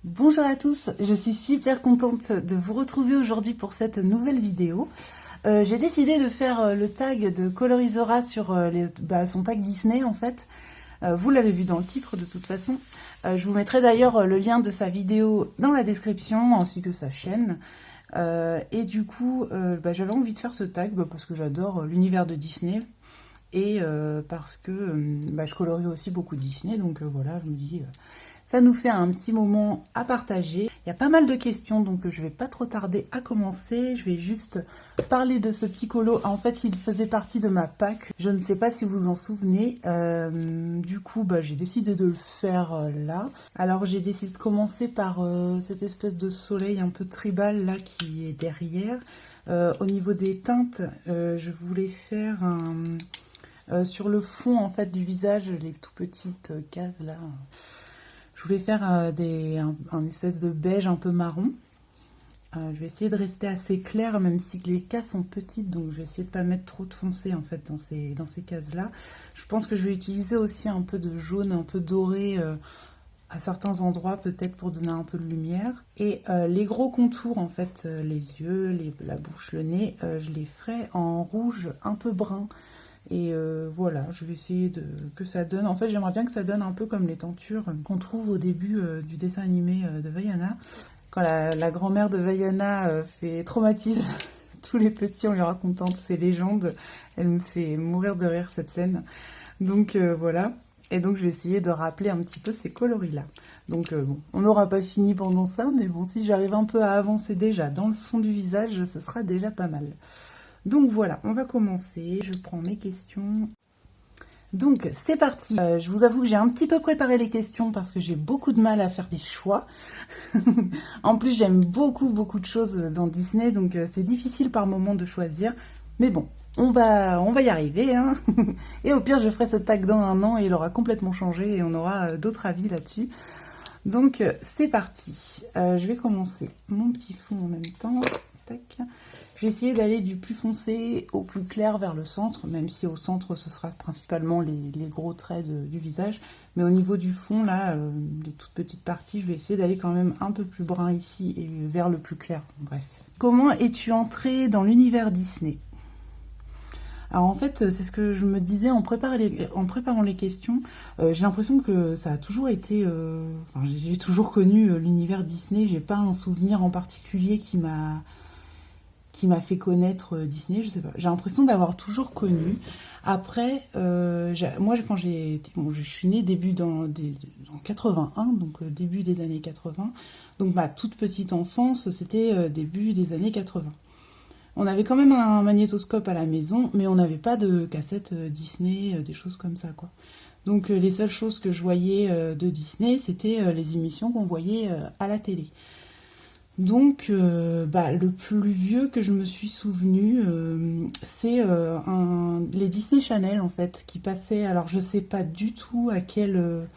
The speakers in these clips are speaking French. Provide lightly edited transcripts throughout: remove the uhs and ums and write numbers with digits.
Bonjour à tous, je suis super contente de vous retrouver aujourd'hui pour cette nouvelle vidéo. J'ai décidé de faire le tag de Colorizora sur son tag Disney en fait. Vous l'avez vu dans le titre de toute façon. Je vous mettrai d'ailleurs le lien de sa vidéo dans la description ainsi que sa chaîne. Et du coup, j'avais envie de faire ce tag parce que j'adore l'univers de Disney. Et parce que je colorie aussi beaucoup Disney, donc voilà, je me dis, ça nous fait un petit moment à partager. Il y a pas mal de questions, donc je vais pas trop tarder à commencer. Je vais juste parler de ce petit colo. En fait, il faisait partie de ma pack. Je ne sais pas si vous en souvenez. Du coup, j'ai décidé de le faire là. Alors, j'ai décidé de commencer par cette espèce de soleil un peu tribal là qui est derrière. Au niveau des teintes, je voulais faire sur le fond en fait du visage, les tout petites cases là. Je voulais faire un espèce de beige un peu marron. Je vais essayer de rester assez clair, même si les cases sont petites, donc je vais essayer de ne pas mettre trop de foncé en fait dans ces cases-là. Je pense que je vais utiliser aussi un peu de jaune, un peu doré à certains endroits, peut-être pour donner un peu de lumière. Et les gros contours, en fait, les yeux, la bouche, le nez, je les ferai en rouge un peu brun. Et voilà, je vais essayer que ça donne... En fait, j'aimerais bien que ça donne un peu comme les tentures qu'on trouve au début du dessin animé de Vaiana. Quand la grand-mère de Vaiana traumatise tous les petits en lui racontant ses légendes, elle me fait mourir de rire cette scène. Donc voilà, et donc je vais essayer de rappeler un petit peu ces coloris-là. Donc bon, on n'aura pas fini pendant ça, mais bon, si j'arrive un peu à avancer déjà dans le fond du visage, ce sera déjà pas mal. Donc voilà, on va commencer. Je prends mes questions. Donc c'est parti. Je vous avoue que j'ai un petit peu préparé les questions parce que j'ai beaucoup de mal à faire des choix. En plus, j'aime beaucoup de choses dans Disney, donc c'est difficile par moment de choisir. Mais bon, on va y arriver. Hein. Et au pire, je ferai ce tag dans un an et il aura complètement changé et on aura d'autres avis là-dessus. Donc c'est parti. Je vais commencer mon petit fond en même temps. Tac. J'ai essayé d'aller du plus foncé au plus clair vers le centre, même si au centre ce sera principalement les gros traits du visage. Mais au niveau du fond, là, les toutes petites parties, je vais essayer d'aller quand même un peu plus brun ici et vers le plus clair. Bref. Comment es-tu entrée dans l'univers Disney ? Alors en fait, c'est ce que je me disais en préparant les questions. J'ai l'impression que ça a toujours été... j'ai toujours connu l'univers Disney. J'ai pas un souvenir en particulier qui m'a fait connaître Disney, je sais pas. J'ai l'impression d'avoir toujours connu. Après, moi, quand je suis née en 81, donc début des années 80. Donc ma toute petite enfance, c'était début des années 80. On avait quand même un magnétoscope à la maison, mais on n'avait pas de cassette Disney, des choses comme ça, quoi. Donc les seules choses que je voyais de Disney, c'était les émissions qu'on voyait à la télé. Donc, le plus vieux que je me suis souvenu, c'est les Disney Channel en fait, qui passaient. Alors, je sais pas du tout à quel,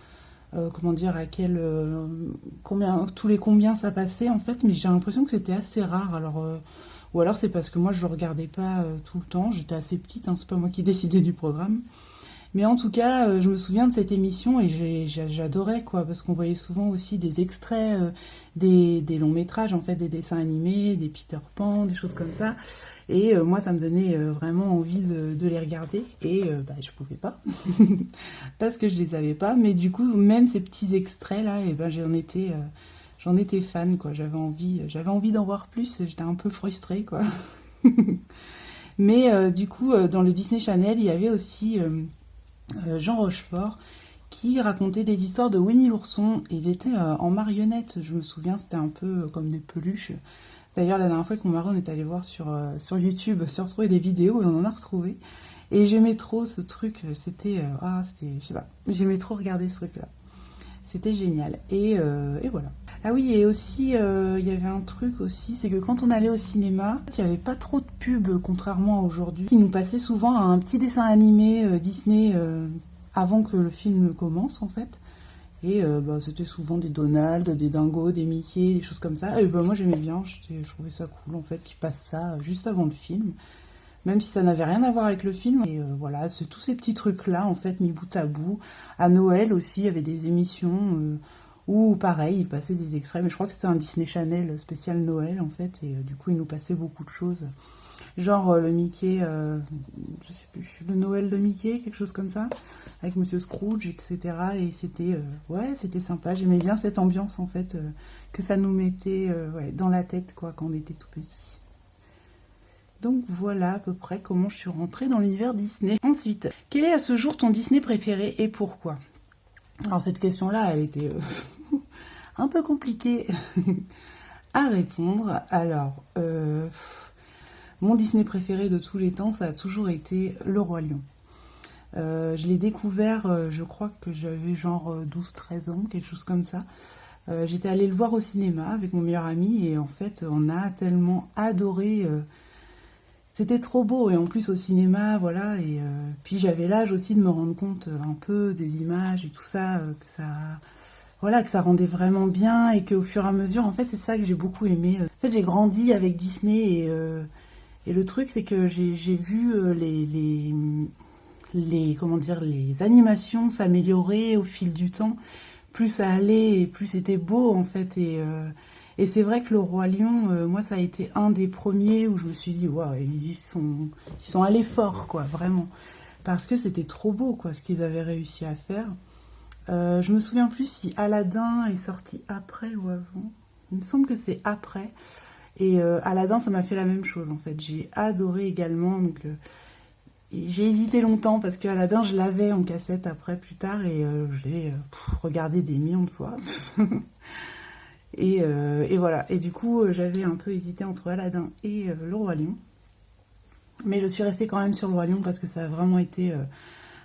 combien ça passait en fait, mais j'ai l'impression que c'était assez rare. Alors, ou alors c'est parce que moi je le regardais pas tout le temps. J'étais assez petite, hein, c'est pas moi qui décidais du programme. Mais en tout cas, je me souviens de cette émission et j'adorais, quoi, parce qu'on voyait souvent aussi des extraits, des longs métrages, en fait, des dessins animés, des Peter Pan, des choses comme ça. Et moi, ça me donnait vraiment envie de les regarder. Et je pouvais pas, parce que je les avais pas. Mais du coup, même ces petits extraits-là, et j'en étais fan, quoi. J'avais envie d'en voir plus. J'étais un peu frustrée, quoi. Mais du coup, dans le Disney Channel, il y avait aussi... Jean Rochefort qui racontait des histoires de Winnie l'ourson et il était en marionnette, je me souviens, c'était un peu comme des peluches. D'ailleurs, la dernière fois que mon mari on est allé voir sur YouTube, sur retrouver des vidéos et on en a retrouvé. Et j'aimais trop ce truc, je sais pas, j'aimais trop regarder ce truc-là. C'était génial. Et voilà. Ah oui, et aussi, il y avait un truc aussi, c'est que quand on allait au cinéma, il n'y avait pas trop de pubs, contrairement à aujourd'hui. Ils nous passaient souvent un petit dessin animé Disney avant que le film commence, en fait. Et c'était souvent des Donald, des Dingo, des Mickey, des choses comme ça. Et moi, j'aimais bien, je trouvais ça cool, en fait, qu'ils passent ça juste avant le film. Même si ça n'avait rien à voir avec le film. Et voilà, c'est tous ces petits trucs-là, en fait, mis bout à bout. À Noël aussi, il y avait des émissions Ou pareil, il passait des extraits, mais je crois que c'était un Disney Channel spécial Noël en fait, et du coup il nous passait beaucoup de choses. Genre le Mickey, je sais plus, le Noël de Mickey, quelque chose comme ça, avec Monsieur Scrooge, etc. Et c'était, ouais, c'était sympa. J'aimais bien cette ambiance en fait, que ça nous mettait ouais, dans la tête quoi, quand on était tout petit. Donc voilà à peu près comment je suis rentrée dans l'univers Disney. Ensuite, quel est à ce jour ton Disney préféré et pourquoi? Alors cette question-là, elle était un peu compliquée à répondre. Alors, mon Disney préféré de tous les temps, ça a toujours été Le Roi Lion. Je l'ai découvert, je crois que j'avais genre 12-13 ans, quelque chose comme ça. J'étais allée le voir au cinéma avec mon meilleur ami et en fait, on a tellement adoré. C'était trop beau et en plus au cinéma, voilà. Et puis j'avais l'âge aussi de me rendre compte un peu des images et tout ça, que ça, voilà, que ça rendait vraiment bien et qu'au fur et à mesure, en fait, c'est ça que j'ai beaucoup aimé. En fait, j'ai grandi avec Disney et le truc, c'est que j'ai vu comment dire, les animations s'améliorer au fil du temps. Plus ça allait et plus c'était beau, en fait. Et c'est vrai que Le Roi Lion, moi, ça a été un des premiers où je me suis dit, waouh, ils sont allés fort, quoi, vraiment. Parce que c'était trop beau, quoi, ce qu'ils avaient réussi à faire. Je me souviens plus si Aladdin est sorti après ou avant. Il me semble que c'est après. Et Aladdin, ça m'a fait la même chose en fait. J'ai adoré également. Donc, j'ai hésité longtemps parce que Aladdin, je l'avais en cassette après, plus tard, et je l'ai regardé des millions de fois. et voilà. Et du coup, j'avais un peu hésité entre Aladdin et Le Roi Lion. Mais je suis restée quand même sur Le Roi Lion parce que ça a vraiment été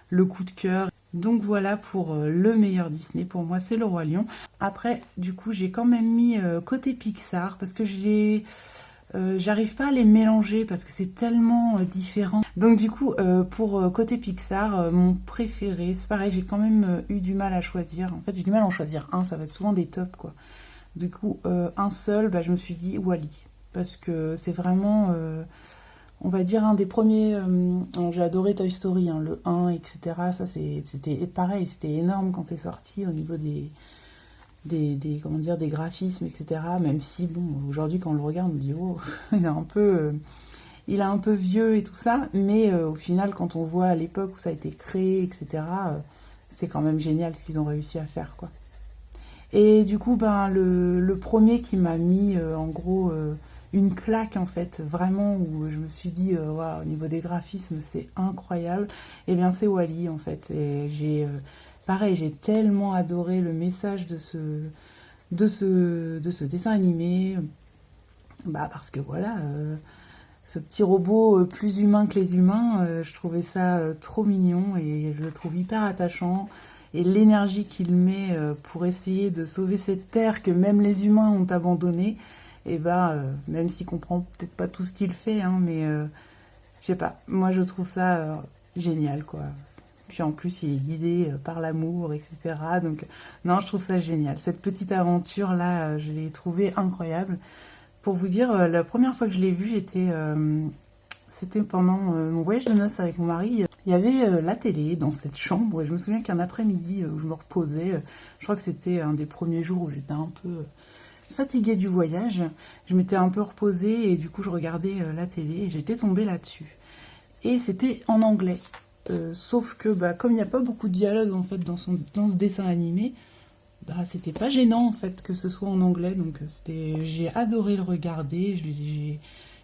le coup de cœur. Donc voilà pour le meilleur Disney, pour moi c'est Le Roi Lion. Après du coup j'ai quand même mis côté Pixar parce que j'arrive pas à les mélanger parce que c'est tellement différent. Donc du coup pour côté Pixar, mon préféré, c'est pareil, j'ai quand même eu du mal à choisir. En fait j'ai du mal à en choisir un, ça va être souvent des tops quoi. Du coup un seul, bah, je me suis dit Wall-E parce que c'est vraiment... on va dire un des premiers, j'ai adoré Toy Story, hein, le 1, etc. Ça, c'était pareil, c'était énorme quand c'est sorti au niveau comment dire, des graphismes, etc. Même si, bon, aujourd'hui, quand on le regarde, on dit, oh, il a un peu vieux et tout ça. Mais au final, quand on voit à l'époque où ça a été créé, etc., c'est quand même génial ce qu'ils ont réussi à faire, quoi. Et du coup, ben, le premier qui m'a mis, en gros... une claque en fait, vraiment, où je me suis dit, wow, au niveau des graphismes, c'est incroyable, et bien c'est Wall-E en fait. Et pareil, j'ai tellement adoré le message de ce dessin animé, bah parce que voilà, ce petit robot plus humain que les humains, je trouvais ça trop mignon, et je le trouve hyper attachant. Et l'énergie qu'il met pour essayer de sauver cette terre que même les humains ont abandonnée, et ben, même s'il comprend peut-être pas tout ce qu'il fait, hein, mais je sais pas, moi je trouve ça génial, quoi. Puis en plus, il est guidé par l'amour, etc. Donc, non, je trouve ça génial. Cette petite aventure-là, je l'ai trouvée incroyable. Pour vous dire, la première fois que je l'ai vue, c'était pendant mon voyage de noces avec mon mari. Il y avait la télé dans cette chambre, et je me souviens qu'un après-midi où je me reposais, je crois que c'était un des premiers jours où j'étais un peu... fatiguée du voyage, je m'étais un peu reposée et du coup je regardais la télé et j'étais tombée là-dessus. Et c'était en anglais. Sauf que bah, comme il n'y a pas beaucoup de dialogue en fait dans ce dessin animé, bah, c'était pas gênant en fait que ce soit en anglais. Donc j'ai adoré le regarder,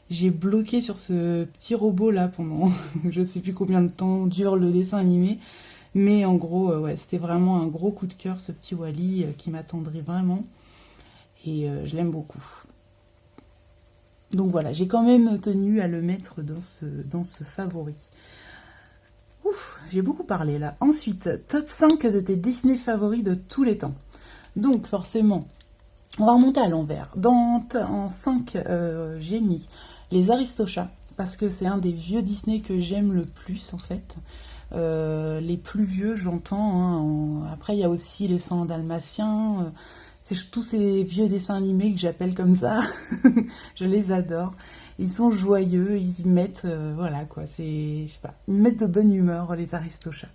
j'ai bloqué sur ce petit robot là pendant je sais plus combien de temps dure le dessin animé. Mais en gros, ouais, c'était vraiment un gros coup de cœur ce petit Wall-E qui m'attendrait vraiment. Et je l'aime beaucoup. Donc voilà, j'ai quand même tenu à le mettre dans ce favori. Ouf, j'ai beaucoup parlé là. Ensuite, top 5 de tes Disney favoris de tous les temps. Donc forcément, on va remonter à l'envers. En 5, j'ai mis les Aristochats, parce que c'est un des vieux Disney que j'aime le plus en fait. Les plus vieux, j'entends. Hein, après, il y a aussi les 100 Dalmatiens. C'est tous ces vieux dessins animés que j'appelle comme ça. Je les adore. Ils sont joyeux, ils mettent, voilà quoi, je sais pas, ils mettent de bonne humeur, les Aristochats.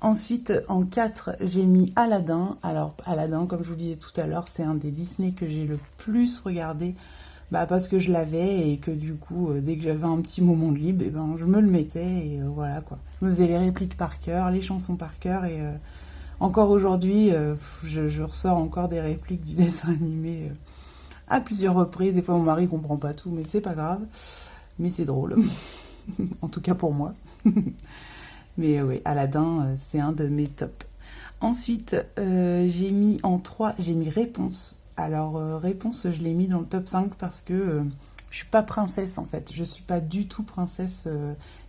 Ensuite, en 4, j'ai mis Aladdin. Alors, Aladdin, comme je vous le disais tout à l'heure, c'est un des Disney que j'ai le plus regardé. Bah, parce que je l'avais et que du coup, dès que j'avais un petit moment de libre, eh ben, je me le mettais et voilà quoi. Je me faisais les répliques par cœur, les chansons par cœur et encore aujourd'hui, je ressors encore des répliques du dessin animé à plusieurs reprises. Des fois, mon mari comprend pas tout, mais c'est pas grave. Mais c'est drôle. En tout cas pour moi. Mais oui, Aladdin, c'est un de mes tops. Ensuite, j'ai mis en 3, j'ai mis Réponse. Alors, Réponse, je l'ai mis dans le top 5 parce que je suis pas princesse en fait. Je suis pas du tout princesse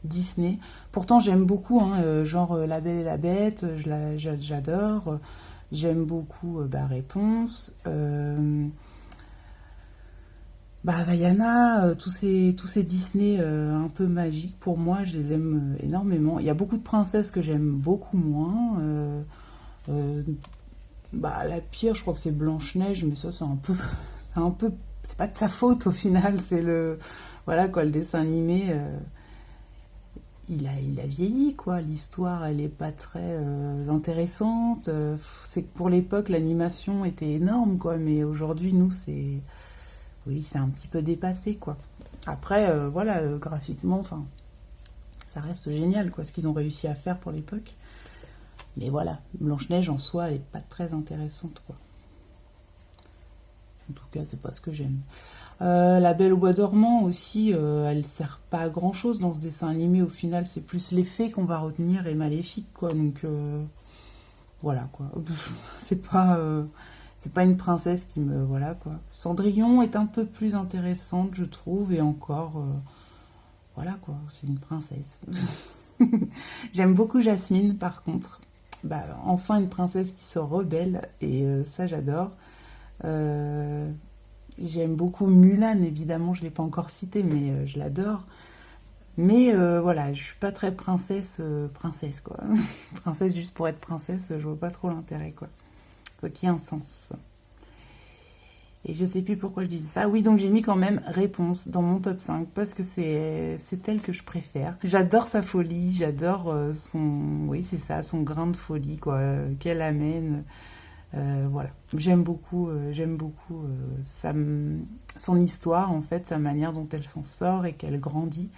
Disney. Pourtant, j'aime beaucoup, hein, genre La Belle et la Bête, j'adore. J'aime beaucoup Réponse. Vaiana, tous ces Disney un peu magiques, pour moi, je les aime énormément. Il y a beaucoup de princesses que j'aime beaucoup moins. La pire, je crois que c'est Blanche-Neige, mais ça, c'est pas de sa faute au final. C'est voilà quoi, le dessin animé, il a vieilli quoi. L'histoire, elle est pas très intéressante. C'est que pour l'époque, l'animation était énorme quoi, mais aujourd'hui, nous, oui, c'est un petit peu dépassé, quoi. Après, voilà, graphiquement, enfin, ça reste génial, quoi, ce qu'ils ont réussi à faire pour l'époque. Mais voilà, Blanche-Neige, en soi, elle n'est pas très intéressante, quoi. En tout cas, c'est pas ce que j'aime. La Belle au bois dormant, aussi, elle sert pas à grand-chose dans ce dessin animé. Au final, c'est plus l'effet qu'on va retenir et Maléfique, quoi. Donc, voilà, quoi. C'est pas une princesse qui me... Voilà, quoi. Cendrillon est un peu plus intéressante, je trouve, et encore... voilà, quoi, c'est une princesse. J'aime beaucoup Jasmine, par contre. Enfin, une princesse qui se rebelle, et ça, j'adore. J'aime beaucoup Mulan, évidemment, je ne l'ai pas encore citée, mais je l'adore. Mais voilà, je suis pas très princesse, quoi. Princesse juste pour être princesse, je vois pas trop l'intérêt, quoi. Faut qu'il y ait un sens. Et je sais plus pourquoi je disais ça. Oui, donc j'ai mis quand même Réponse dans mon top 5 parce que c'est elle que je préfère. J'adore sa folie, j'adore oui, c'est ça, son grain de folie, quoi, qu'elle amène. Voilà, j'aime beaucoup son histoire, en fait, sa manière dont elle s'en sort et qu'elle grandit.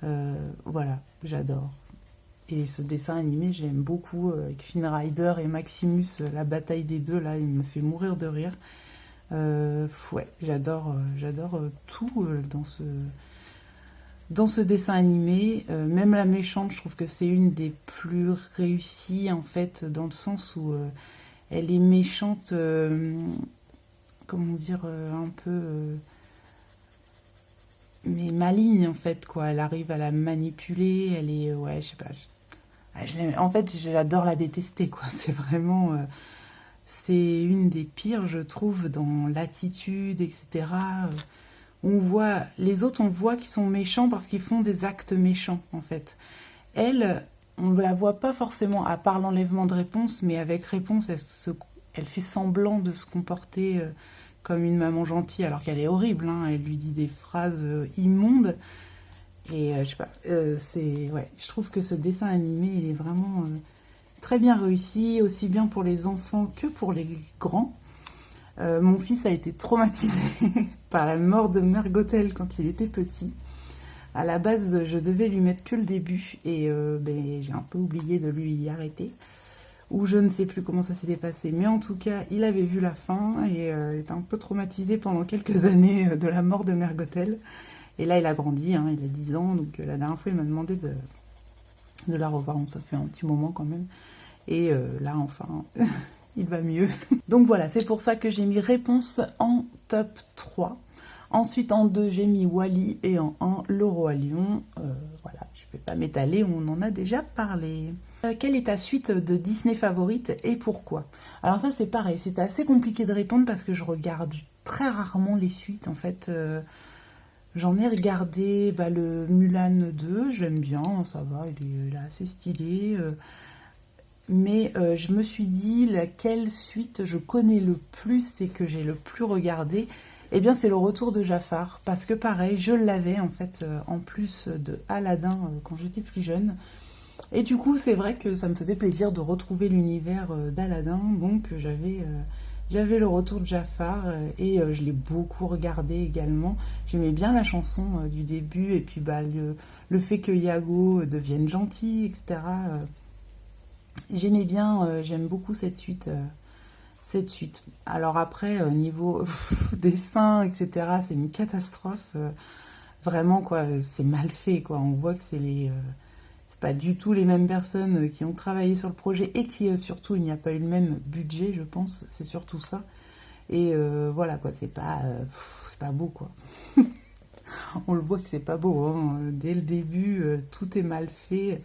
Voilà, j'adore. Et ce dessin animé, j'aime beaucoup, avec Finn Rider et Maximus, la bataille des deux, là, il me fait mourir de rire. Ouais, j'adore tout dans ce dessin animé. Même la méchante, je trouve que c'est une des plus réussies, en fait, dans le sens où elle est méchante, comment dire, un peu... mais maligne, en fait, quoi. Elle arrive à la manipuler, elle est... ouais, je sais pas... en fait, j'adore la détester, quoi. C'est vraiment... c'est une des pires, je trouve, dans l'attitude, etc. On voit... Les autres, on voit qu'ils sont méchants parce qu'ils font des actes méchants, en fait. Elle, on ne la voit pas forcément, à part l'enlèvement de Réponse, mais avec Réponse, elle fait semblant de se comporter comme une maman gentille, alors qu'elle est horrible, hein. Elle lui dit des phrases immondes. Et je sais pas, ouais, je trouve que ce dessin animé, il est vraiment très bien réussi, aussi bien pour les enfants que pour les grands. Mon fils a été traumatisé par la mort de Mère Gothel quand il était petit. À la base, je devais lui mettre que le début et j'ai un peu oublié de lui arrêter. Ou je ne sais plus comment ça s'était passé. Mais en tout cas, il avait vu la fin et il était un peu traumatisé pendant quelques années de la mort de Mère Gothel. Et là, il a grandi, hein, il a 10 ans. Donc la dernière fois, il m'a demandé de la revoir. Donc, ça fait un petit moment quand même. Et là, enfin, il va mieux. Donc voilà, c'est pour ça que j'ai mis Réponse en top 3. Ensuite, en 2, j'ai mis Wall-E et en 1, Le Roi Lion. Voilà, je ne vais pas m'étaler, on en a déjà parlé. Quelle est ta suite de Disney favorite et pourquoi? Alors ça, c'est pareil, c'était assez compliqué de répondre parce que je regarde très rarement les suites. En fait, j'en ai regardé le Mulan 2, j'aime bien, ça va, il est assez stylé. Mais je me suis dit, laquelle suite je connais le plus et que j'ai le plus regardé? Eh bien, c'est Le Retour de Jafar, parce que pareil, je l'avais en fait, en plus de Aladdin quand j'étais plus jeune. Et du coup, c'est vrai que ça me faisait plaisir de retrouver l'univers d'Aladin, donc j'avais le retour de Jafar et je l'ai beaucoup regardé également. J'aimais bien la chanson du début et puis bah, le fait que Iago devienne gentil, etc. J'aimais bien, j'aime beaucoup cette suite. Alors après, niveau dessin, etc., c'est une catastrophe. Vraiment, quoi, c'est mal fait, quoi. On voit que c'est pas du tout les mêmes personnes qui ont travaillé sur le projet et qui, surtout, il n'y a pas eu le même budget, je pense. C'est surtout ça. Et voilà, quoi, c'est pas beau, quoi. On le voit que c'est pas beau, hein. Dès le début, tout est mal fait.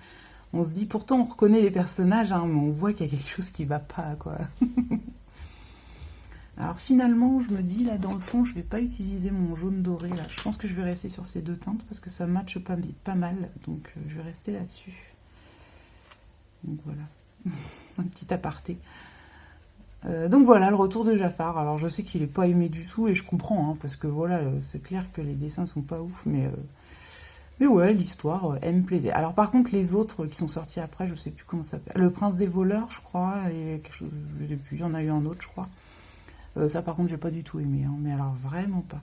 On se dit, pourtant, on reconnaît les personnages, hein, mais on voit qu'il y a quelque chose qui va pas, quoi. Alors finalement, je me dis, là, dans le fond, je vais pas utiliser mon jaune doré, là. Je pense que je vais rester sur ces deux teintes, parce que ça matche pas mal. Donc, je vais rester là-dessus. Donc, voilà. Un petit aparté. Donc, voilà, le retour de Jafar. Alors, je sais qu'il est pas aimé du tout, et je comprends, hein, parce que, voilà, c'est clair que les dessins sont pas ouf, mais ouais, l'histoire, elle me plaisait. Alors, par contre, les autres qui sont sortis après, je sais plus comment ça s'appelle. Le Prince des voleurs, je crois, et quelque chose, je sais plus, il y en a eu un autre, je crois. Ça, par contre, j'ai pas du tout aimé, hein, mais alors vraiment pas.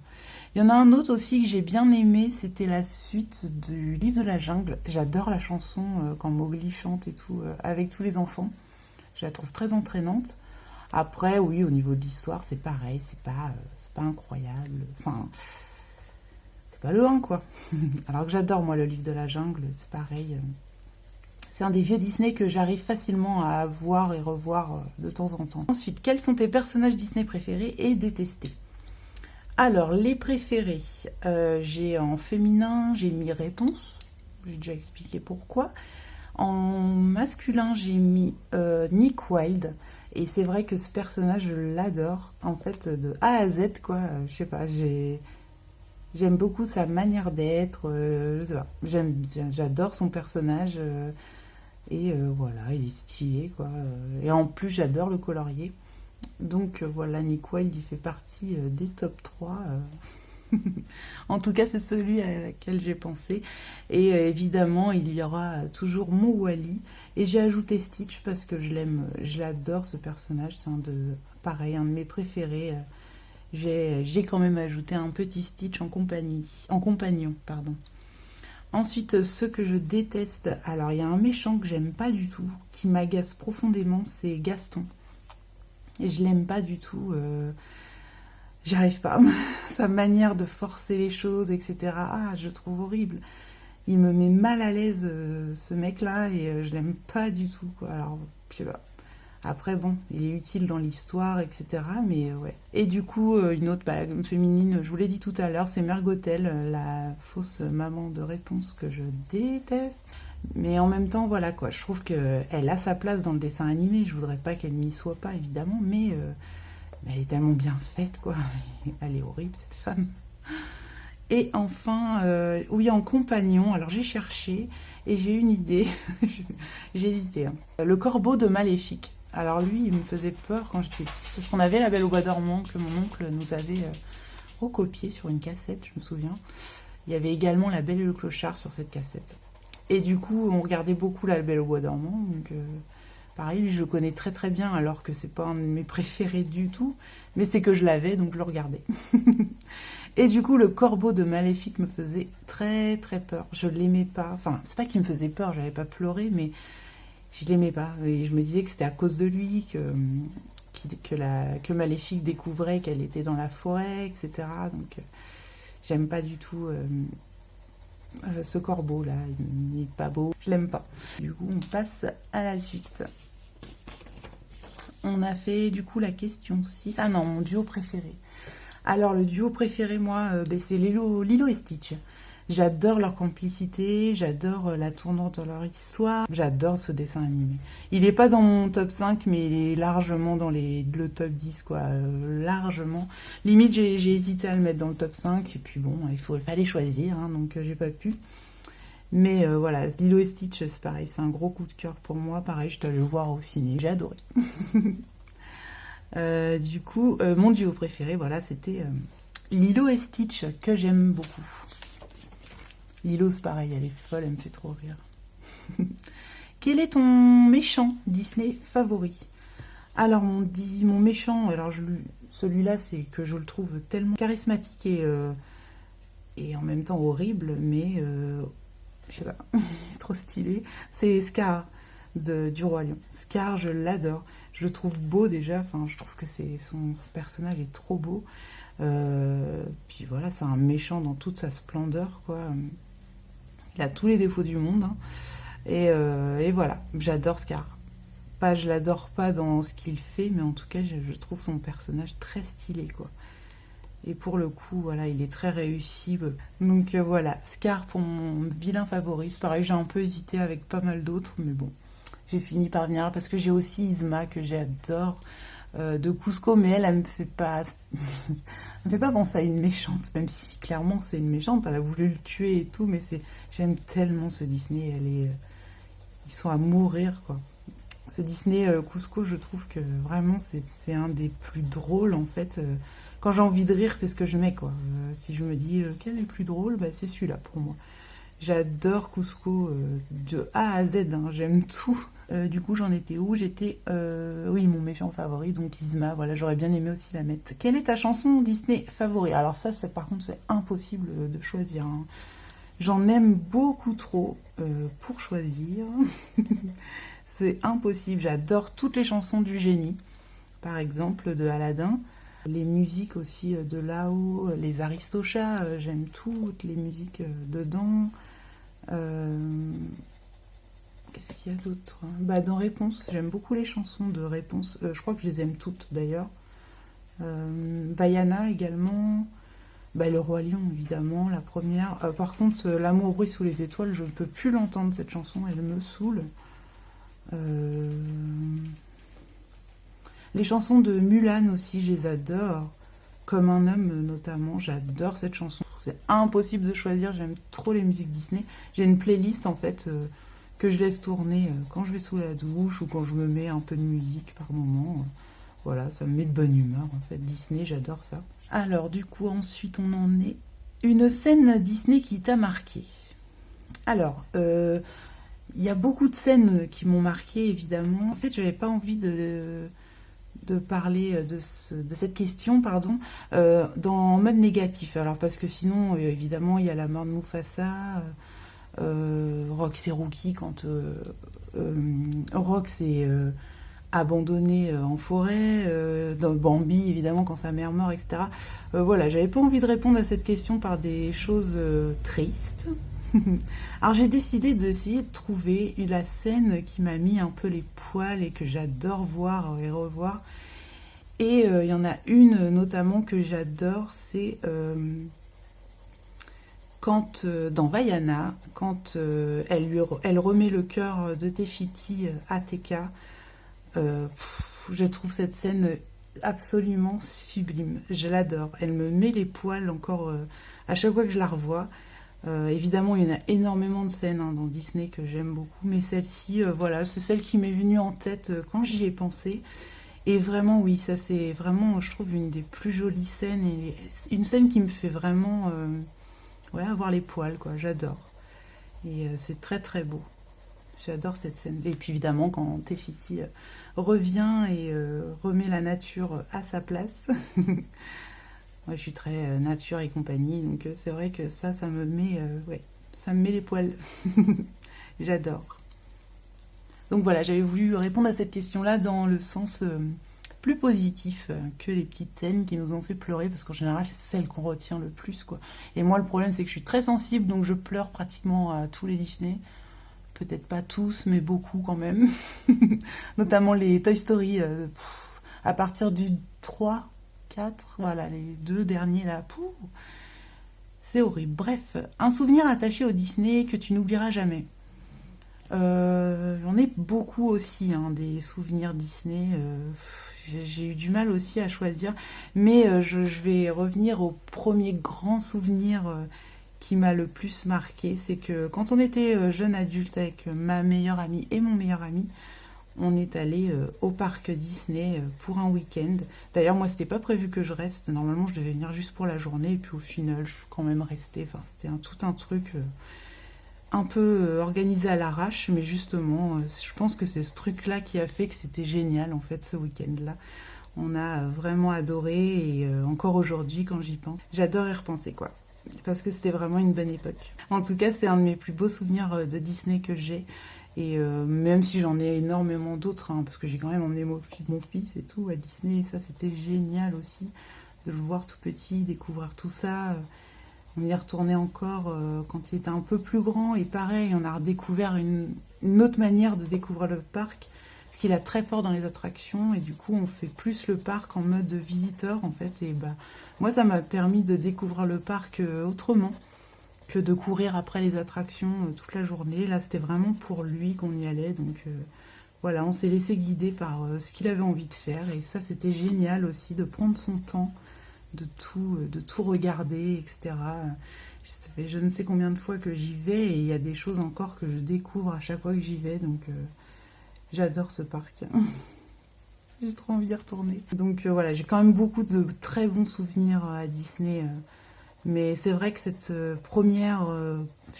Il y en a un autre aussi que j'ai bien aimé, c'était la suite du Livre de la Jungle. J'adore la chanson quand Mowgli chante et tout, avec tous les enfants. Je la trouve très entraînante. Après, oui, au niveau de l'histoire, c'est pareil, c'est pas incroyable. Enfin, c'est pas le 1, quoi. Alors que j'adore, moi, le Livre de la Jungle, c'est pareil. C'est un des vieux Disney que j'arrive facilement à voir et revoir de temps en temps. Ensuite, quels sont tes personnages Disney préférés et détestés? Alors, les préférés, j'ai en féminin, j'ai mis Réponse. J'ai déjà expliqué pourquoi. En masculin, j'ai mis Nick Wilde. Et c'est vrai que ce personnage, je l'adore. En fait, de A à Z, quoi. Je sais pas, j'aime beaucoup sa manière d'être. Je sais pas. J'adore son personnage. Et voilà, il est stylé, quoi. Et en plus, j'adore le colorier. Donc voilà, Nick Wilde, il fait partie des top 3. En tout cas, c'est celui à laquelle j'ai pensé. Et évidemment, il y aura toujours mon Wally. Et j'ai ajouté Stitch parce que je l'aime, je l'adore ce personnage. C'est pareil, un de mes préférés. J'ai quand même ajouté un petit Stitch en compagnon, pardon. Ensuite, ceux que je déteste, alors il y a un méchant que j'aime pas du tout, qui m'agace profondément, c'est Gaston. Et je l'aime pas du tout, j'y arrive pas. Sa manière de forcer les choses, etc. Ah, je trouve horrible. Il me met mal à l'aise, ce mec-là, et je l'aime pas du tout, quoi. Alors, je sais pas. Après, bon, il est utile dans l'histoire, etc. Mais ouais. Et du coup, une autre féminine, je vous l'ai dit tout à l'heure, c'est Mergotel, la fausse maman de Réponse que je déteste. Mais en même temps, voilà quoi, je trouve qu'elle a sa place dans le dessin animé. Je voudrais pas qu'elle n'y soit pas, évidemment, mais elle est tellement bien faite, quoi. Elle est horrible, cette femme. Et enfin, oui, en compagnon, alors j'ai cherché et j'ai une idée. J'ai hésité. Hein. Le corbeau de Maléfique. Alors lui, il me faisait peur quand j'étais petite, parce qu'on avait La Belle au Bois dormant que mon oncle nous avait recopié sur une cassette, je me souviens. Il y avait également La Belle et le Clochard sur cette cassette. Et du coup, on regardait beaucoup La Belle au Bois dormant, donc pareil, je le connais très très bien, alors que c'est pas un de mes préférés du tout, mais c'est que je l'avais, donc je le regardais. Et du coup, le corbeau de Maléfique me faisait très très peur. Je l'aimais pas, enfin, c'est pas qu'il me faisait peur, j'avais pas pleuré, mais je l'aimais pas. Et je me disais que c'était à cause de lui que Maléfique découvrait qu'elle était dans la forêt, etc. Donc, j'aime pas du tout ce corbeau-là. Il n'est pas beau. Je l'aime pas. Du coup, on passe à la suite. On a fait, du coup, la question 6. Ah non, mon duo préféré. Alors, le duo préféré, moi, c'est Lilo et Stitch. J'adore leur complicité, j'adore la tournure de leur histoire, j'adore ce dessin animé. Il n'est pas dans mon top 5, mais il est largement dans le top 10, quoi, largement. Limite, j'ai hésité à le mettre dans le top 5, et puis bon, il fallait choisir, hein, donc j'ai pas pu. Mais voilà, Lilo et Stitch, c'est pareil, c'est un gros coup de cœur pour moi. Pareil, je t'allais le voir au ciné, j'ai adoré. Du coup, mon duo préféré, voilà, c'était Lilo et Stitch, que j'aime beaucoup. Lilo, c'est pareil, elle est folle, elle me fait trop rire. Quel est ton méchant Disney favori? Alors, mon méchant, alors celui-là, c'est que je le trouve tellement charismatique et en même temps horrible, mais je sais pas, il est trop stylé. C'est Scar du Roi Lion. Scar, je l'adore. Je le trouve beau déjà, enfin, je trouve que son personnage est trop beau. Puis voilà, c'est un méchant dans toute sa splendeur, quoi. Il a tous les défauts du monde, hein. Et voilà, j'adore Scar. Pas, je l'adore pas dans ce qu'il fait, mais en tout cas, je trouve son personnage très stylé, quoi. Et pour le coup, voilà, il est très réussi. Donc voilà, Scar pour mon vilain favori. C'est pareil, j'ai un peu hésité avec pas mal d'autres, mais bon, j'ai fini par venir parce que j'ai aussi Yzma que j'adore de Kuzco, mais elle me fait pas, elle me fait pas penser à une méchante, même si clairement c'est une méchante. Elle a voulu le tuer et tout, mais j'aime tellement ce Disney. Ils sont à mourir, quoi. Ce Disney Kuzco, je trouve que vraiment c'est un des plus drôles en fait. Quand j'ai envie de rire, c'est ce que je mets, quoi. Si je me dis quel est le plus drôle, bah, c'est celui-là pour moi. J'adore Kuzco de A à Z, hein, j'aime tout. Du coup, j'en étais où? J'étais, oui, mon méchant favori, donc Yzma. Voilà, j'aurais bien aimé aussi la mettre. Quelle est ta chanson Disney favori? Alors ça, par contre, c'est impossible de choisir, hein. J'en aime beaucoup trop pour choisir. C'est impossible. J'adore toutes les chansons du génie, par exemple, de Aladdin. Les musiques aussi de là-haut, les Aristochats, j'aime toutes les musiques dedans. Qu'est-ce qu'il y a d'autre? Bah, dans Réponse, j'aime beaucoup les chansons de Réponse. Je crois que je les aime toutes d'ailleurs. Vaiana également. Bah, le Roi Lion, évidemment, la première. Par contre, L'amour brille sous les étoiles, je ne peux plus l'entendre, cette chanson, elle me saoule. Les chansons de Mulan aussi, je les adore. Comme un homme, notamment, j'adore cette chanson. C'est impossible de choisir, j'aime trop les musiques Disney. J'ai une playlist, en fait, que je laisse tourner quand je vais sous la douche ou quand je me mets un peu de musique par moment. Voilà, ça me met de bonne humeur, en fait. Disney, j'adore ça. Alors, du coup, ensuite, on en est... Une scène Disney qui t'a marqué. Alors, il y a beaucoup de scènes qui m'ont marqué, évidemment. En fait, j'avais pas envie de parler de cette question, pardon, en mode négatif. Alors, parce que sinon, évidemment, il y a la mort de Mufasa, Rox et Rookie, quand Rox est abandonné en forêt, dans Bambi, évidemment, quand sa mère meurt, etc. Voilà, j'avais pas envie de répondre à cette question par des choses tristes. Alors j'ai décidé d'essayer de trouver la scène qui m'a mis un peu les poils et que j'adore voir et revoir. Et il y en a une notamment que j'adore, c'est quand dans Vaiana, quand elle remet le cœur de Tefiti à Teka. Je trouve cette scène absolument sublime. Je l'adore. Elle me met les poils encore à chaque fois que je la revois. Évidemment, il y en a énormément de scènes dans Disney que j'aime beaucoup, mais celle-ci, voilà, c'est celle qui m'est venue en tête quand j'y ai pensé. Et vraiment, oui, ça c'est vraiment, je trouve, une des plus jolies scènes et une scène qui me fait vraiment ouais, avoir les poils, quoi. J'adore. Et c'est très très beau. J'adore cette scène. Et puis évidemment, quand Tefiti revient et remet la nature à sa place. Moi, je suis très nature et compagnie, donc c'est vrai que ça me met, ouais, ça me met les poils. J'adore. Donc voilà, j'avais voulu répondre à cette question-là dans le sens plus positif que les petites scènes qui nous ont fait pleurer, parce qu'en général, c'est celles qu'on retient le plus, quoi. Et moi, le problème, c'est que je suis très sensible, donc je pleure pratiquement à tous les Disney. Peut-être pas tous, mais beaucoup quand même. Notamment les Toy Story. À partir du 3, 4, voilà, les 2 derniers là. C'est horrible. Bref, un souvenir attaché au Disney que tu n'oublieras jamais. J'en ai beaucoup aussi, hein, des souvenirs Disney. J'ai eu du mal aussi à choisir. Mais je vais revenir au premier grand souvenir qui m'a le plus marqué. C'est que quand on était jeune adulte avec ma meilleure amie et mon meilleur ami, on est allé au parc Disney pour un week-end. D'ailleurs, moi, c'était pas prévu que je reste. Normalement, je devais venir juste pour la journée. Et puis au final, je suis quand même restée. Enfin, c'était tout un truc. un peu organisé à l'arrache, mais justement, je pense que c'est ce truc-là qui a fait que c'était génial, en fait, ce week-end-là. On a vraiment adoré, et encore aujourd'hui, quand j'y pense, j'adore y repenser, quoi. Parce que c'était vraiment une bonne époque. En tout cas, c'est un de mes plus beaux souvenirs de Disney que j'ai. Et même si j'en ai énormément d'autres, hein, parce que j'ai quand même emmené mon fils et tout à Disney, et ça c'était génial aussi, de le voir tout petit, découvrir tout ça. On y est retourné encore quand il était un peu plus grand, et pareil, on a redécouvert une autre manière de découvrir le parc, parce qu'il a très peur dans les attractions, et du coup on fait plus le parc en mode visiteur en fait, et bah moi ça m'a permis de découvrir le parc autrement que de courir après les attractions toute la journée. Là, c'était vraiment pour lui qu'on y allait. Donc voilà, on s'est laissé guider par ce qu'il avait envie de faire. Et ça, c'était génial aussi de prendre son temps, de tout regarder, etc. Ça fait je ne sais combien de fois que j'y vais et il y a des choses encore que je découvre à chaque fois que j'y vais. Donc j'adore ce parc. J'ai trop envie d'y retourner. Donc voilà, j'ai quand même beaucoup de très bons souvenirs à Disney. Mais c'est vrai que cette première,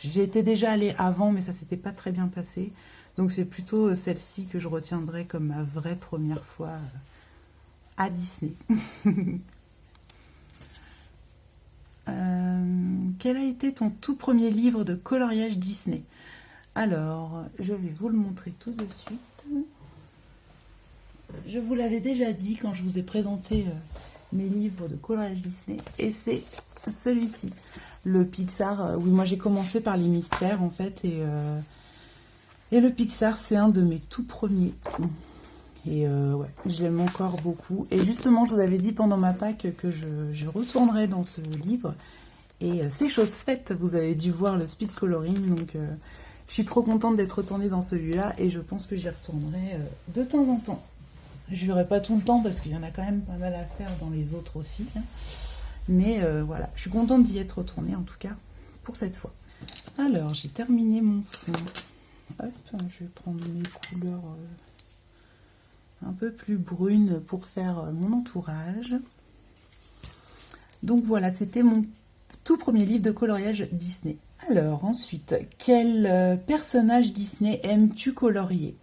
j'y étais déjà allée avant, mais ça s'était pas très bien passé. Donc c'est plutôt celle-ci que je retiendrai comme ma vraie première fois à Disney. Quel a été ton tout premier livre de coloriage Disney? Alors, je vais vous le montrer tout de suite. Je vous l'avais déjà dit quand je vous ai présenté mes livres de coloriage Disney. Et c'est celui-ci, le Pixar. Oui, moi j'ai commencé par les mystères en fait, et le Pixar c'est un de mes tout premiers, et ouais, je l'aime encore beaucoup. Et justement, je vous avais dit pendant ma Pâques que je retournerai dans ce livre, et c'est chose faite. Vous avez dû voir le speed coloring, donc je suis trop contente d'être retournée dans celui-là, et je pense que j'y retournerai de temps en temps. Je n'irai pas tout le temps parce qu'il y en a quand même pas mal à faire dans les autres aussi, hein. Mais voilà, je suis contente d'y être retournée en tout cas pour cette fois. Alors, j'ai terminé mon fond. Hop, je vais prendre mes couleurs un peu plus brunes pour faire mon entourage. Donc voilà, c'était mon tout premier livre de coloriage Disney. Alors ensuite, quel personnage Disney aimes-tu colorier?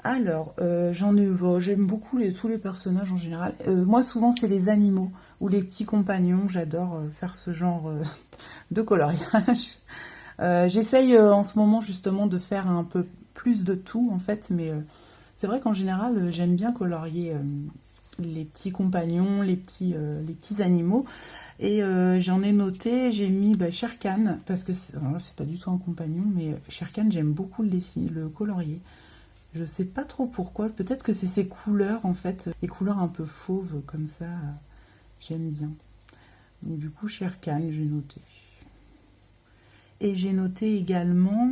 Alors, j'aime beaucoup tous les personnages en général. Moi, souvent, c'est les animaux ou les petits compagnons. J'adore faire ce genre de coloriage. J'essaye en ce moment, justement, de faire un peu plus de tout, en fait. Mais c'est vrai qu'en général, j'aime bien colorier les petits compagnons, les petits animaux. Et j'en ai noté, j'ai mis Shere Khan, parce que c'est pas du tout un compagnon, mais Shere Khan, j'aime beaucoup le colorier. Je sais pas trop pourquoi, peut-être que c'est ses couleurs en fait, les couleurs un peu fauves comme ça, j'aime bien. Donc du coup, Shere Khan, j'ai noté. Et j'ai noté également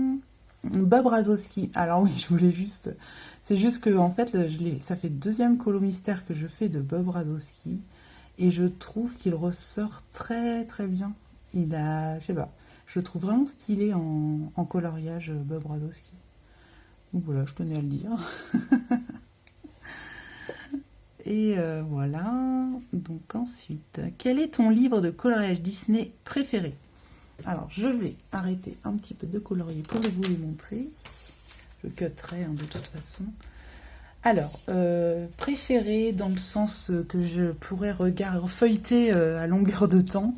Bob Razowski. Alors oui, je voulais juste... C'est juste que en fait, ça fait le deuxième colo mystère que je fais de Bob Razowski, et je trouve qu'il ressort très très bien. Il a... je sais pas, je le trouve vraiment stylé en coloriage, Bob Razowski. Donc voilà, je tenais à le dire. Et voilà. Donc ensuite, quel est ton livre de coloriage Disney préféré? Alors, je vais arrêter un petit peu de colorier pour vous les montrer. Je cutterai de toute façon. Alors, préféré dans le sens que je pourrais feuilleter à longueur de temps,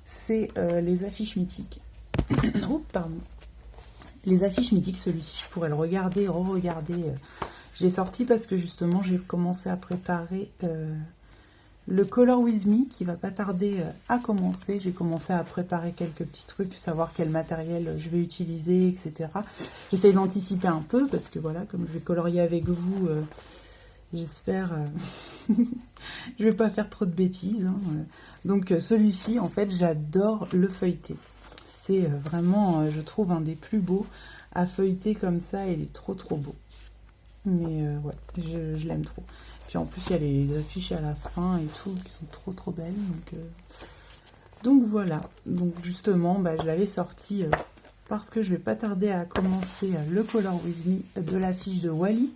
c'est les affiches mythiques. Oh, pardon. Les affiches mythiques, celui-ci, je pourrais le regarder, re-regarder. Je l'ai sorti parce que justement, j'ai commencé à préparer le Color With Me, qui va pas tarder à commencer. J'ai commencé à préparer quelques petits trucs, savoir quel matériel je vais utiliser, etc. J'essaye d'anticiper un peu, parce que voilà, comme je vais colorier avec vous, j'espère... je vais pas faire trop de bêtises, hein. Donc celui-ci, en fait, j'adore le feuilleter. C'est vraiment, je trouve, un des plus beaux à feuilleter comme ça. Il est trop trop beau. Mais ouais, je l'aime trop. Puis en plus, il y a les affiches à la fin et tout qui sont trop trop belles. Donc voilà. Donc justement, je l'avais sorti parce que je vais pas tarder à commencer le Color With Me de l'affiche de Wall-E.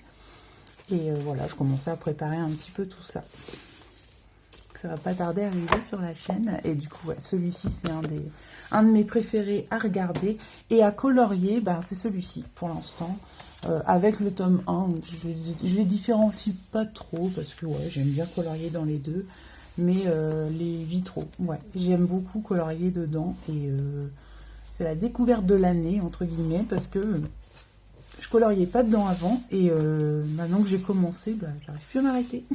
Et voilà, je commençais à préparer un petit peu tout ça. ça va pas tarder à arriver sur la chaîne. Et du coup, ouais, celui-ci, c'est un de mes préférés à regarder. Et à colorier, bah, c'est celui-ci pour l'instant. Avec le tome 1, je les différencie pas trop parce que ouais, j'aime bien colorier dans les deux. Mais les vitraux, ouais, j'aime beaucoup colorier dedans. Et c'est la découverte de l'année, entre guillemets, parce que je coloriais pas dedans avant. Et maintenant que j'ai commencé, bah, j'arrive plus à m'arrêter.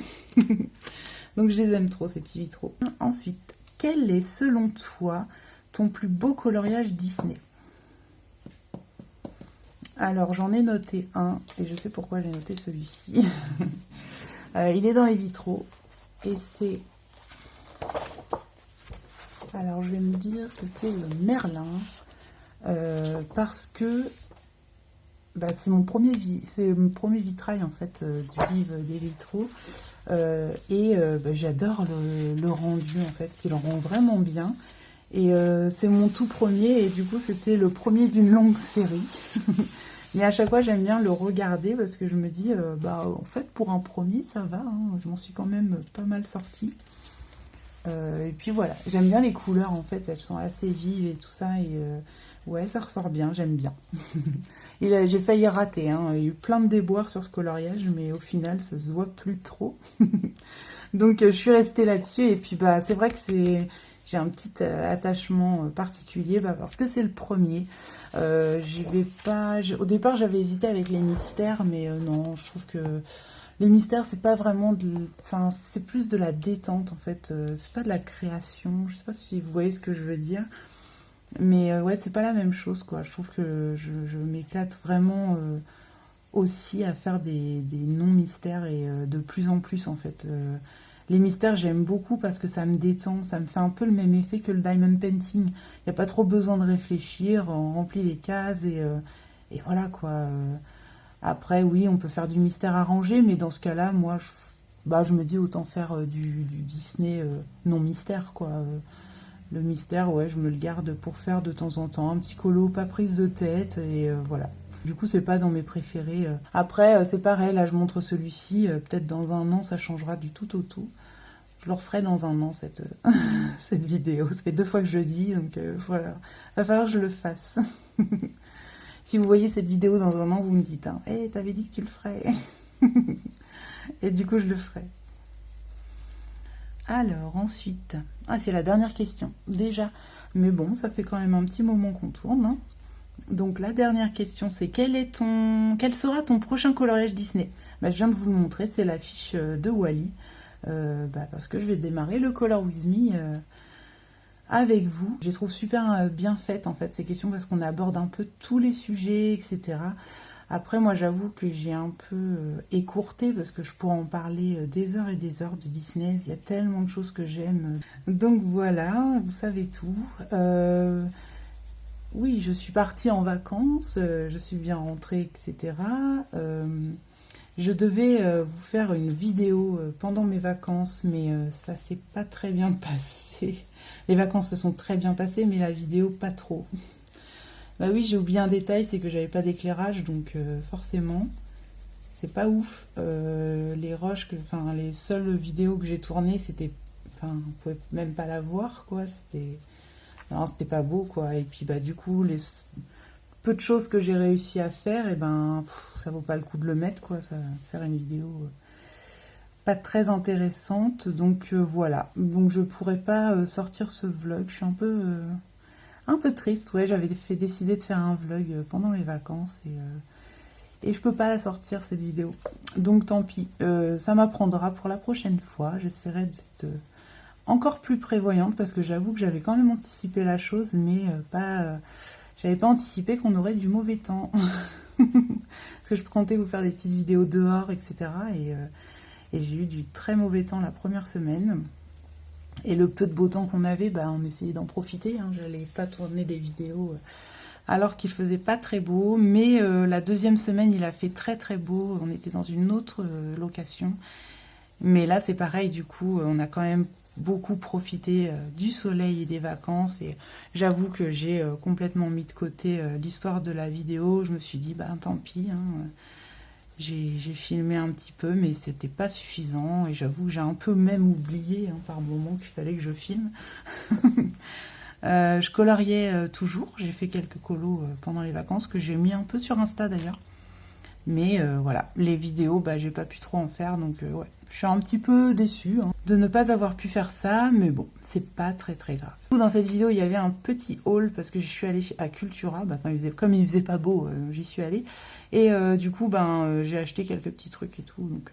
Donc je les aime trop, ces petits vitraux. Ensuite, quel est selon toi ton plus beau coloriage Disney? Alors j'en ai noté un, et je sais pourquoi j'ai noté celui-ci. Il est dans les vitraux, et c'est... Alors je vais me dire que c'est le Merlin, parce que bah, c'est mon premier vitrail en fait du livre des vitraux. Bah, j'adore le rendu en fait, il le rend vraiment bien. Et c'est mon tout premier, et du coup c'était le premier d'une longue série. Mais à chaque fois j'aime bien le regarder parce que je me dis, bah en fait pour un premier ça va, hein, je m'en suis quand même pas mal sortie. Et puis voilà, j'aime bien les couleurs en fait, elles sont assez vives et tout ça, et ouais, ça ressort bien, j'aime bien. J'ai failli rater, hein, il y a eu plein de déboires sur ce coloriage, mais au final ça se voit plus trop. Donc je suis restée là-dessus, et puis bah c'est vrai que j'ai un petit attachement particulier, bah, parce que c'est le premier. Au départ j'avais hésité avec les mystères, mais non, je trouve que les mystères, c'est pas vraiment enfin, c'est plus de la détente en fait. C'est pas de la création. Je sais pas si vous voyez ce que je veux dire. Mais ouais, c'est pas la même chose quoi. Je trouve que je m'éclate vraiment aussi à faire des non-mystères, et de plus en plus en fait. Les mystères, j'aime beaucoup parce que ça me détend. Ça me fait un peu le même effet que le diamond painting. Il n'y a pas trop besoin de réfléchir. On remplit les cases, et voilà quoi. Après, oui, on peut faire du mystère arrangé, mais dans ce cas-là, moi, je me dis autant faire du Disney non-mystère, quoi. Le mystère, ouais, je me le garde pour faire de temps en temps, un petit colo, pas prise de tête, et voilà. Du coup, c'est pas dans mes préférés. Après, c'est pareil, là, je montre celui-ci, peut-être dans un an, ça changera du tout au tout. Je le referai dans un an, cette vidéo. Ça fait 2 fois que je le dis, donc voilà. Va falloir que je le fasse. Si vous voyez cette vidéo dans un an, vous me dites, hein, hey, t'avais dit que tu le ferais. Et du coup, je le ferai. Alors, ensuite... Ah, c'est la dernière question, déjà. Mais bon, ça fait quand même un petit moment qu'on tourne. Hein. Donc, la dernière question, c'est quel sera ton prochain coloriage Disney? Bah, je viens de vous le montrer, c'est l'affiche de Wall-E. Parce que je vais démarrer le Color With Me... avec vous. Je les trouve super bien faites en fait ces questions, parce qu'on aborde un peu tous les sujets, etc. Après, moi j'avoue que j'ai un peu écourté, parce que je pourrais en parler des heures et des heures de Disney. Il y a tellement de choses que j'aime. Donc voilà, vous savez tout. Oui, je suis partie en vacances, je suis bien rentrée, etc. Je devais vous faire une vidéo pendant mes vacances, mais ça s'est pas très bien passé. Les vacances se sont très bien passées, mais la vidéo pas trop. Bah oui, j'ai oublié un détail, c'est que j'avais pas d'éclairage, donc forcément, c'est pas ouf. Les rushs, les seules vidéos que j'ai tournées, c'était... Enfin, vous pouvez même pas la voir, quoi. Non, c'était pas beau, quoi. Et puis, bah du coup, les peu de choses que j'ai réussi à faire, et ben, ça vaut pas le coup de le mettre, quoi. Ça va faire une vidéo... pas très intéressante, donc voilà. Donc je pourrais pas sortir ce vlog, je suis un peu triste, ouais, j'avais décidé de faire un vlog pendant les vacances, et je peux pas la sortir cette vidéo. Donc tant pis, ça m'apprendra pour la prochaine fois, j'essaierai d'être encore plus prévoyante, parce que j'avoue que j'avais quand même anticipé la chose, mais j'avais pas anticipé qu'on aurait du mauvais temps. Parce que je comptais vous faire des petites vidéos dehors, etc. Et j'ai eu du très mauvais temps la première semaine. Et le peu de beau temps qu'on avait, bah, on essayait d'en profiter. Hein. J'allais pas tourner des vidéos alors qu'il faisait pas très beau. Mais la deuxième semaine, il a fait très très beau. On était dans une autre location. Mais là, c'est pareil. Du coup, on a quand même beaucoup profité du soleil et des vacances. Et j'avoue que j'ai complètement mis de côté l'histoire de la vidéo. Je me suis dit, bah tant pis. Hein. J'ai filmé un petit peu, mais c'était pas suffisant. Et j'avoue que j'ai un peu même oublié par moment qu'il fallait que je filme. Je coloriais toujours. J'ai fait quelques colos pendant les vacances que j'ai mis un peu sur Insta d'ailleurs. Mais voilà, les vidéos, j'ai pas pu trop en faire. Donc ouais, je suis un petit peu déçue de ne pas avoir pu faire ça. Mais bon, c'est pas très grave. Dans cette vidéo, il y avait un petit haul parce que je suis allée à Cultura. Comme il faisait pas beau, j'y suis allée. Et du coup, j'ai acheté quelques petits trucs et tout. Donc,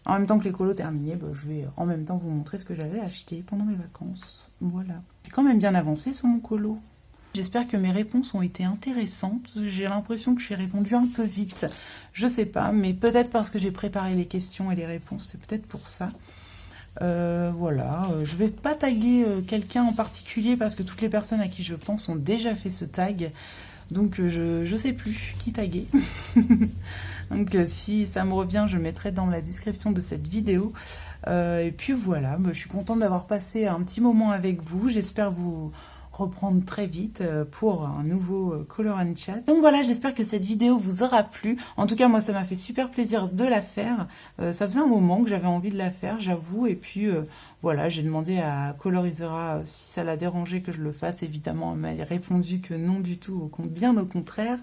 en même temps que les colos terminés, je vais en même temps vous montrer ce que j'avais acheté pendant mes vacances. Voilà. J'ai quand même bien avancé sur mon colo. J'espère que mes réponses ont été intéressantes. J'ai l'impression que j'ai répondu un peu vite. Je sais pas, mais peut-être parce que j'ai préparé les questions et les réponses. C'est peut-être pour ça. Voilà, je vais pas taguer quelqu'un en particulier parce que toutes les personnes à qui je pense ont déjà fait ce tag. Donc je sais plus qui taguer. Donc si ça me revient, je mettrai dans la description de cette vidéo. Et puis voilà, je suis contente d'avoir passé un petit moment avec vous. J'espère vous reprendre très vite pour un nouveau Color and Chat. Donc voilà, j'espère que cette vidéo vous aura plu. En tout cas, moi, ça m'a fait super plaisir de la faire. Ça faisait un moment que j'avais envie de la faire, j'avoue. Et puis, voilà, j'ai demandé à Colorisera si ça la dérangeait que je le fasse. Évidemment, elle m'a répondu que non du tout, bien au contraire.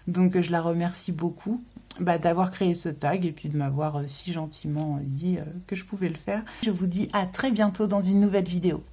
Donc, je la remercie beaucoup d'avoir créé ce tag et puis de m'avoir si gentiment dit que je pouvais le faire. Je vous dis à très bientôt dans une nouvelle vidéo.